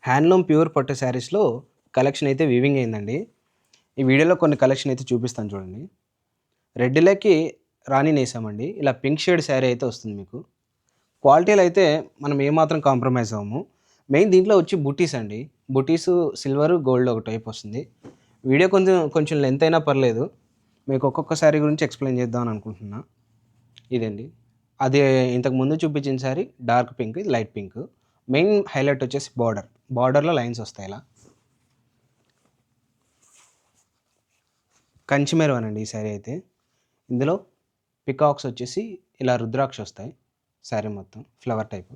Handloom pure పట్టు శారీస్‌లో collection అయితే వీవింగ్ అయిందండి. ఈ వీడియోలో కొన్ని కలెక్షన్ అయితే చూపిస్తాను చూడండి. రెడ్‌లకి రాణి నేసామండి. ఇలా పింక్ షేడ్ శారీ అయితే వస్తుంది మీకు. క్వాలిటీలో అయితే మనం ఏమాత్రం కాంప్రమైజ్ అవ్వము. మెయిన్ దీంట్లో వచ్చి బుటీస్ అండి. బుటీసు సిల్వర్, గోల్డ్ ఒక టైప్ వస్తుంది. వీడియో కొంచెం కొంచెం లెంత్ అయినా పర్లేదు. మీకు ఒక్కొక్క శారీ గురించి ఎక్స్‌ప్లెయిన్ చేద్దామని అనుకుంటున్నా. ఇదండి. అది ఇంతకు ముందు చూపించిన శారీ డార్క్ పింక్, ఇది లైట్ పింక్. మెయిన్ హైలైట్ వచ్చేసి బార్డర్. బార్డర్‌లో లైన్స్ వస్తాయి ఇలా. కంచి మెరూన్ అండి ఈ శారీ అయితే. ఇందులో పికాక్స్ వచ్చేసి ఇలా రుద్రాక్ష వస్తాయి. శారీ మొత్తం ఫ్లవర్ టైపు.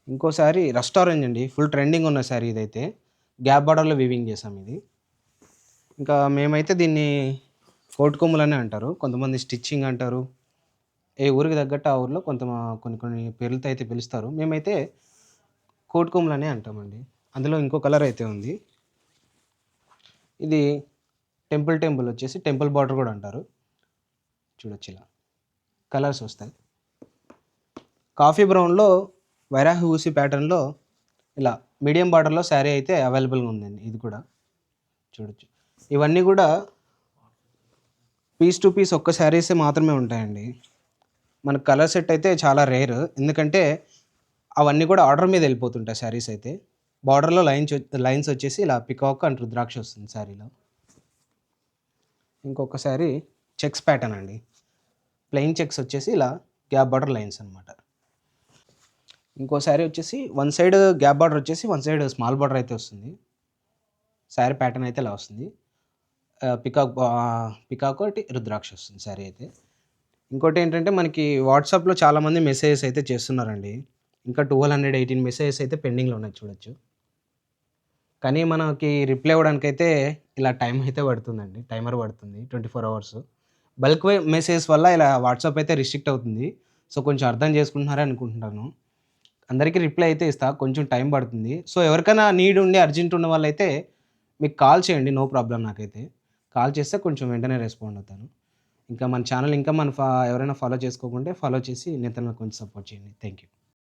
ఇంకో శారీ రస్ట్ ఆరెంజ్ అండి. ఫుల్ ట్రెండింగ్ ఉన్న శారీ ఇదైతే. గ్యాప్ బార్డర్‌లో వీవింగ్ చేసాం ఇది. ఇంకా మేమైతే దీన్ని కోటి కొమ్ములనే అంటారు. కొంతమంది స్టిచ్చింగ్ అంటారు. ఏ ఊరికి తగ్గట్టు ఆ ఊర్లో కొన్ని కొన్ని పేర్లతో అయితే పిలుస్తారు. మేమైతే కోటి కొమ్ములనే అంటామండి. అందులో ఇంకో కలర్ అయితే ఉంది. ఇది టెంపుల్ వచ్చేసి టెంపుల్ బార్డర్ కూడా అంటారు. చూడొచ్చు ఇలా కలర్స్ వస్తాయి. కాఫీ బ్రౌన్‌లో వైరాహి ఊసి ప్యాటర్న్‌లో ఇలా మీడియం బార్డర్‌లో శారీ అయితే అవైలబుల్‌గా ఉందండి. ఇది కూడా చూడొచ్చు. ఇవన్నీ కూడా పీస్ టు పీస్ ఒక్క శారీసే మాత్రమే ఉంటాయండి. మనకు కలర్ సెట్ అయితే చాలా రేర్. ఎందుకంటే అవన్నీ కూడా ఆర్డర్ మీద వెళ్ళిపోతుంటాయి శారీస్ అయితే. బార్డర్‌లో లైన్స్ వచ్చేసి ఇలా పికాక్ అండ్ రుద్రాక్ష వస్తుంది శారీలో. ఇంకొక శారీ చెక్స్ ప్యాటర్న్ అండి. ప్లెయిన్ చెక్స్ వచ్చేసి ఇలా గ్యాప్ బార్డర్ లైన్స్ అనమాట. ఇంకో శారీ వచ్చేసి వన్ సైడ్ గ్యాప్ బార్డర్ వచ్చేసి వన్ సైడ్ స్మాల్ బార్డర్ అయితే వస్తుంది. శారీ ప్యాటర్న్ అయితే ఇలా వస్తుంది. పికాక్ ఒకటి రుద్రాక్ష వస్తుంది శారీ అయితే. ఇంకోటి ఏంటంటే మనకి వాట్సాప్‌లో చాలామంది మెసేజెస్ అయితే చేస్తున్నారండి. ఇంకా 1218 మెసేజెస్ అయితే పెండింగ్‌లో ఉన్నాయి చూడొచ్చు. కానీ మనకి రిప్లై ఇవ్వడానికైతే ఇలా టైం అయితే పడుతుందండి. టైమర్ పడుతుంది 24 అవర్స్. బల్క్ మెసేజెస్ వల్ల ఇలా వాట్సాప్ అయితే రిస్ట్రిక్ట్ అవుతుంది. సో, కొంచెం అర్థం చేసుకుంటున్నారని అనుకుంటున్నాను. అందరికీ రిప్లై అయితే ఇస్తా. కొంచెం టైం పడుతుంది. సో, ఎవరికైనా నీడ్ ఉండి అర్జెంట్ ఉన్న వాళ్ళైతే మీకు కాల్ చేయండి. నో ప్రాబ్లమ్ నాకైతే. కాల్ చేస్తే కొంచెం వెంటనే రెస్పాండ్ అవుతాను. ఇంకా మన ఛానల్ ఇంకా మన ఎవరైనా ఫాలో చేసుకోకుంటే ఫాలో చేసి నేతన్నకు కొంచెం సపోర్ట్ చేయండి. Thank you.